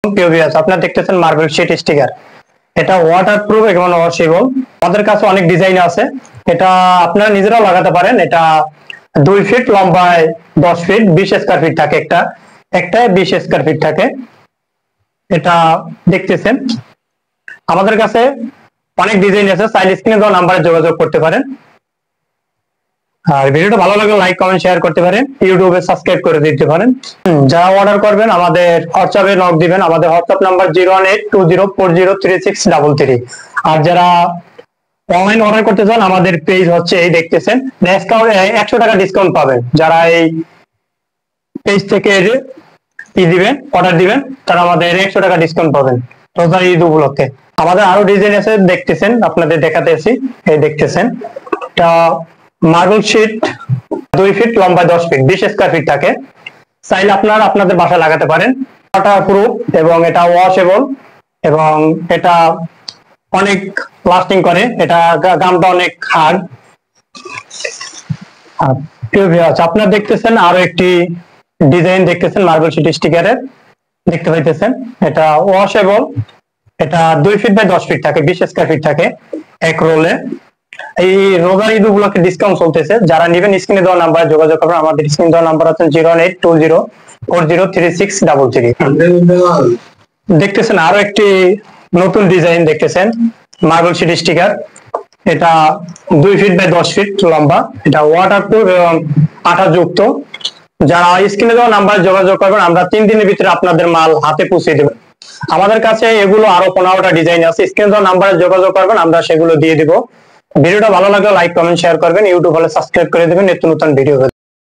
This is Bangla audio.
আপনারা দেখতেছেন মার্বেল শিট স্টিকার। এটা ওয়াটারপ্রুফ এবং ওয়াশেবল। আমাদের কাছে অনেক ডিজাইন আছে, এটা আপনারা নিজেরাও লাগাতে পারেন। এটা 2 ফিট লম্বায় 10 ফিট 20 স্কয়ার ফিট থাকে, একটা 20 স্কয়ার ফিট থাকে। এটা দেখতেছেন আমাদের কাছে অনেক ডিজাইন আছে, চাইলে স্ক্রিনে দেওয়া নাম্বারে যোগাযোগ করতে পারেন। আর ভিডিওটা ভালো লাগলে লাইক কমেন্ট শেয়ার করতে পারেন, ইউটিউবে সাবস্ক্রাইব করে দিতে পারেন। যারা অর্ডার করবেন আমাদের হোয়াটসঅ্যাপে নক দিবেন, আমাদের হোয়াটসঅ্যাপ নাম্বার 01820403633। আর যারা অনলাইন অর্ডার করতে চান আমাদের পেজ হচ্ছে এই দেখতেছেন, 100 টাকা ডিসকাউন্ট পাবেন। যারা এই পেজ থেকে দিবেন অর্ডার দিবেন তারা আমাদের 100 টাকা ডিসকাউন্ট পাবেন রোজার ঈদ উপলক্ষে। আমাদের আরো ডিজাইন আছে, দেখতেছেন আপনাদের দেখাতে এসেছি। এই দেখতেছেন এটা মার্বেল শিট 2 ফিট লম্বায় 10 ফিট 20 স্কয়ার ফিট থাকে। চাইলে আপনারা আপনাদের বাসায় লাগাতে পারেন। ওয়াটারপ্রুফ এবং এটা ওয়াশেবল এবং এটা অনেক লাস্টিং করে, এটা গামটা অনেক হার্ড। আপনারা দেখতেছেন আরো একটি ডিজাইন দেখতেছেন মার্বেল শিট স্টিকারের, দেখতে পাইতেছেন। এটা ওয়াশেবল, এটা 2 ফিট বাই 10 ফিট থাকে, 20 স্কয়ার ফিট থাকে এক রোলে। এই রোজার ঈদ উপলক্ষে ডিসকাউন্ট চলতেছে, যারা নেবেন স্ক্রিনে দেওয়া নাম্বারে যোগাযোগ করবেন। আমাদের স্ক্রিনে দেওয়া নাম্বার আছে 01820403633। দেখতেছেন আরো একটি নতুন ডিজাইন দেখতেছেন মার্বেল শিট স্টিকার। এটা 2 ফিট বাই 10 ফিট লম্বা, এটা ওয়াটারপ্রুফ এবং আঠাযুক্ত। যারা স্ক্রিনে দেওয়া নাম্বারে যোগাযোগ করবেন আমরা 3 দিনের ভিতরে আপনাদের মাল হাতে পৌঁছে দেব। আমাদের কাছে এগুলো আরো 15টা ডিজাইন আছে, স্ক্রিনে দেওয়া নাম্বারে যোগাযোগ করবেন, আমরা সেগুলো দিয়ে দিব। ভিডিওটা ভালো লাগলে লাইক কমেন্ট শেয়ার করবেন, ইউটিউব হলে সাবস্ক্রাইব করে দেবেন নিত্য নতুন ভিডিও।